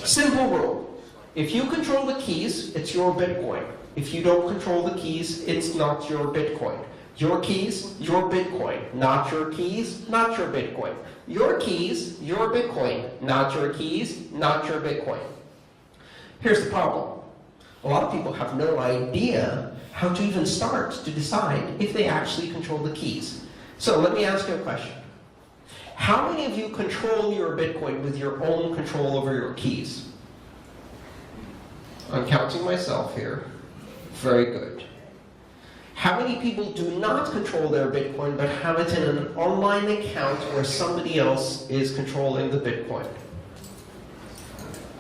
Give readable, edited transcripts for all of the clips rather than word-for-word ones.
Simple rule. If you control the keys, it's your Bitcoin. If you don't control the keys, it's not your Bitcoin. Your keys, your Bitcoin. Not your keys, not your Bitcoin. Your keys, your Bitcoin. Not your keys, not your Bitcoin. Here's the problem. A lot of people have no idea how to even start to decide if they actually control the keys. So let me ask you a question. How many of you control your Bitcoin with your own control over your keys? I'm counting myself here. Very good. How many people do not control their Bitcoin but have it in an online account where somebody else is controlling the Bitcoin?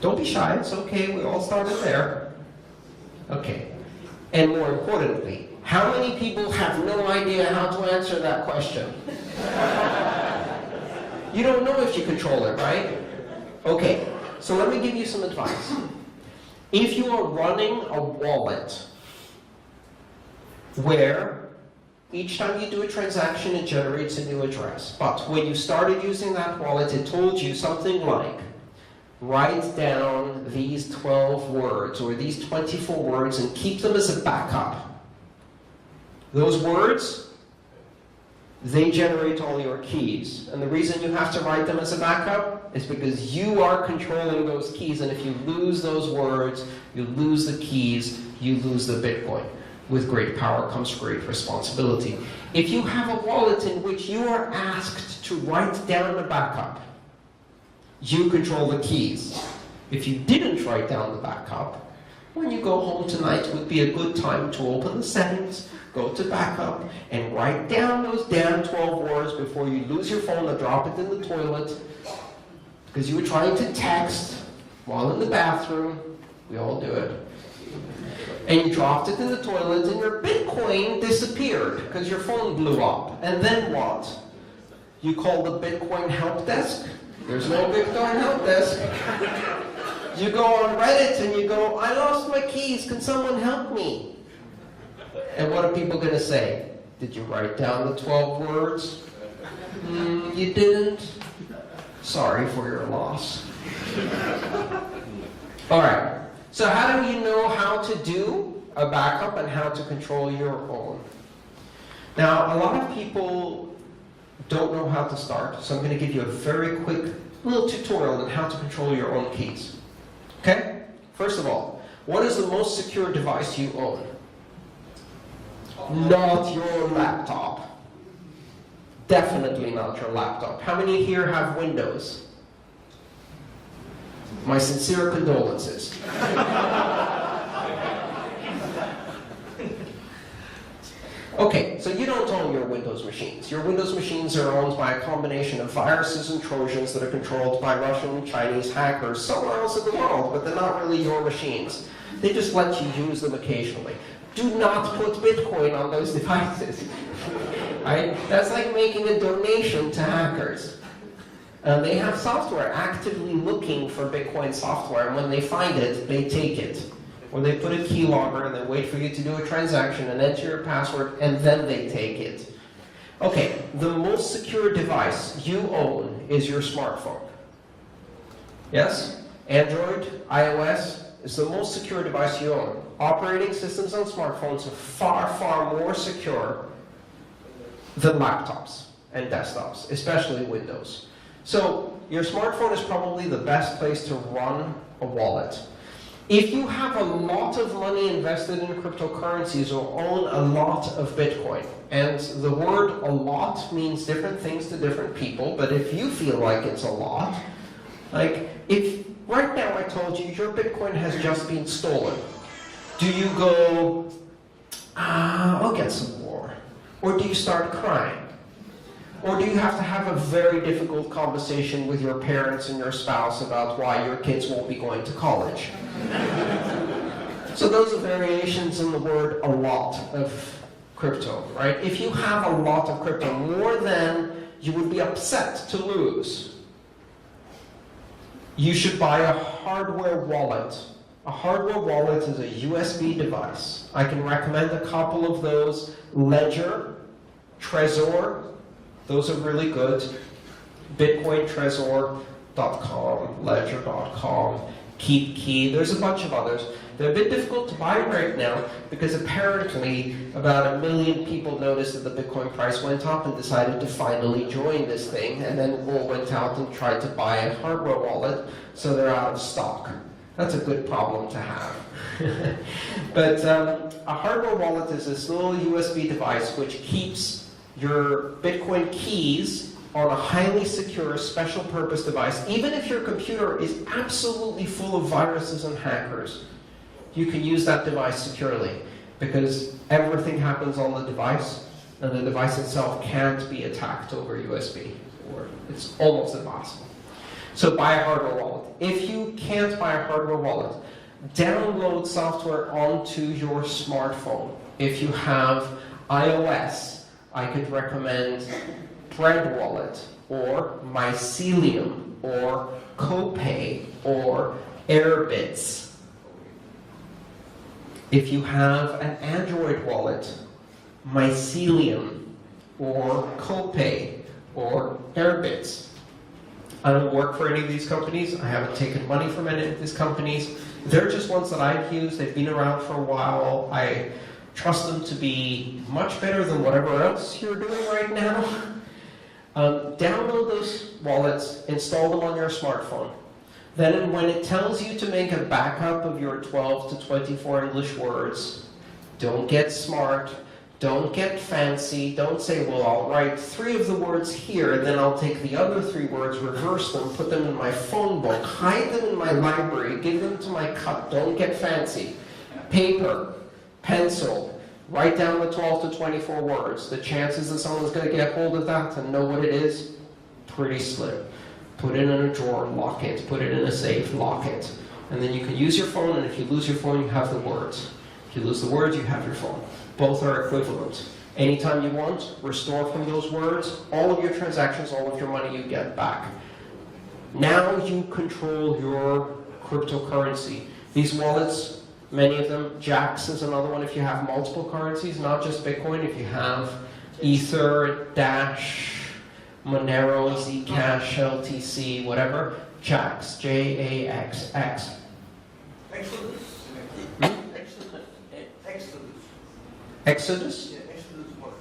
Don't be shy, it's okay, we all started there. Okay. And more importantly, how many people have no idea how to answer that question? You don't know if you control it, right? Okay, so let me give you some advice. If you are running a wallet where each time you do a transaction it generates a new address, but when you started using that wallet it told you something like, write down these 12 words or these 24 words and keep them as a backup. Those words, they generate all your keys. And the reason you have to write them as a backup is because you are controlling those keys, and if you lose those words, you lose the keys, you lose the Bitcoin. With great power comes great responsibility. If you have a wallet in which you are asked to write down a backup, you control the keys. If you didn't write down the backup, when you go home tonight would be a good time to open the settings, go to backup, and write down those damn 12 words before you lose your phone or drop it in the toilet because you were trying to text while in the bathroom. We all do it. And you dropped it in the toilet and your Bitcoin disappeared because your phone blew up. And then what? You call the Bitcoin help desk? There's no Bitcoin help desk. You go on Reddit and you go, I lost my keys, can someone help me? And what are people going to say? Did you write down the 12 words? You didn't? Sorry for your loss. All right. So how do you know how to do a backup and how to control your own? Now, a lot of people don't know how to start, so I'm going to give you a very quick little tutorial on how to control your own keys. Okay? First of all, what is the most secure device you own? Not your laptop. Definitely not your laptop. How many here have Windows? My sincere condolences. Okay, so you don't own your Windows machines. Your Windows machines are owned by a combination of viruses and Trojans that are controlled by Russian and Chinese hackers somewhere else in the world, but they're not really your machines. They just let you use them occasionally. Do not put Bitcoin on those devices. Right? That's like making a donation to hackers. They have software actively looking for Bitcoin software, and when they find it, they take it. Or they put a keylogger and then wait for you to do a transaction and enter your password, and then they take it. Okay, the most secure device you own is your smartphone. Yes? Android, iOS is the most secure device you own. Operating systems on smartphones are far, far more secure than laptops and desktops, especially Windows. So your smartphone is probably the best place to run a wallet. If you have a lot of money invested in cryptocurrencies or own a lot of Bitcoin, and the word a lot means different things to different people, but if you feel like it's a lot, like if right now I told you your Bitcoin has just been stolen, do you go, I'll get some more? Or do you start crying? Or do you have to have a very difficult conversation with your parents and your spouse about why your kids won't be going to college? So those are variations in the word a lot of crypto, right? If you have a lot of crypto, more than you would be upset to lose, you should buy a hardware wallet. A hardware wallet is a USB device. I can recommend a couple of those. Ledger, Trezor, those are really good. BitcoinTrezor.com, Ledger.com, KeepKey. There's a bunch of others. They're a bit difficult to buy right now because apparently about 1 million people noticed that the Bitcoin price went up and decided to finally join this thing, and then all went out and tried to buy a hardware wallet, so they're out of stock. That's a good problem to have. But a hardware wallet is this little USB device which keeps your Bitcoin keys on a highly secure, special purpose device. Even if your computer is absolutely full of viruses and hackers, you can use that device securely because everything happens on the device and the device itself can't be attacked over USB, or it's almost impossible. So buy a hardware wallet. If you can't buy a hardware wallet, download software onto your smartphone. If you have iOS, I could recommend Bread Wallet, or Mycelium, or Copay, or Airbits. If you have an Android wallet, Mycelium, or Copay, or Airbits. I don't work for any of these companies. I haven't taken money from any of these companies. They're just ones that I've used. They've been around for a while. I trust them to be much better than whatever else you're doing right now. Download those wallets, install them on your smartphone. Then when it tells you to make a backup of your 12 to 24 English words, don't get smart, don't get fancy, don't say, well, I'll write 3 of the words here, then I'll take the other 3 words, reverse them, put them in my phone book, hide them in my library, give them to my cup. Don't get fancy. Paper, pencil, write down the 12 to 24 words. The chances that someone's going to get hold of that and know what it is, pretty slim. Put it in a drawer, lock it. Put it in a safe, lock it. And then you can use your phone, and if you lose your phone, you have the words. If you lose the words, you have your phone. Both are equivalent. Anytime you want, restore from those words. All of your transactions, all of your money you get back. Now you control your cryptocurrency. These wallets, many of them, Jaxx is another one if you have multiple currencies, not just Bitcoin. If you have Ether, Dash, Monero, Zcash, LTC, whatever, Jaxx, J-A-X-X. Exodus? Exodus? Yeah, Exodus what?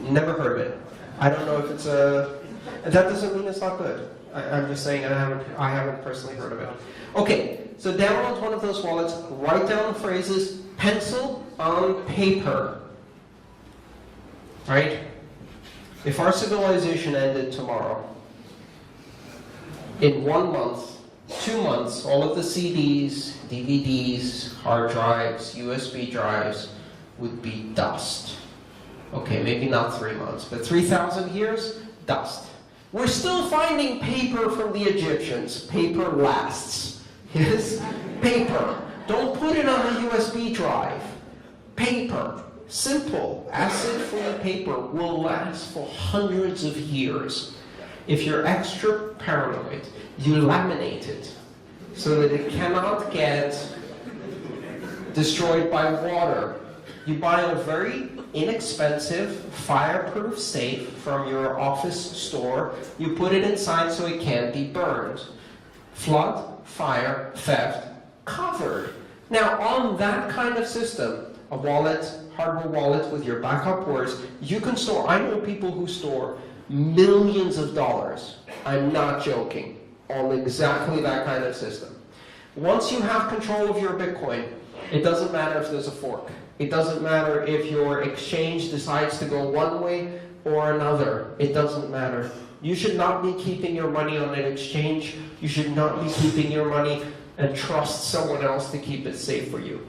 Never heard of it. I don't know if it's a... That doesn't mean it's not good. I'm just saying I haven't personally heard of it. Okay, so download one of those wallets, write down phrases, pencil on paper. Right? If our civilization ended tomorrow, in 1 month, 2 months, all of the CDs, DVDs, hard drives, USB drives would be dust. Okay, maybe not 3 months, but 3,000 years, dust. We're still finding paper from the Egyptians. Paper lasts. Yes? Paper. Don't put it on a USB drive. Paper. Simple, acid-free paper will last for hundreds of years. If you're extra paranoid, you laminate it so that it cannot get destroyed by water. You buy a very inexpensive, fireproof safe from your office store. You put it inside so it can't be burned. Flood, fire, theft, covered. Now, on that kind of system, a wallet, hardware wallet with your backup words, you can store, I know people who store millions of dollars, I'm not joking, on exactly that kind of system. Once you have control of your Bitcoin, it doesn't matter if there's a fork. It doesn't matter if your exchange decides to go one way or another. It doesn't matter. You should not be keeping your money on an exchange. You should not be keeping your money and trust someone else to keep it safe for you.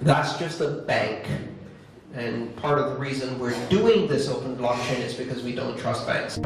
That's just a bank. And part of the reason we're doing this open blockchain is because we don't trust banks.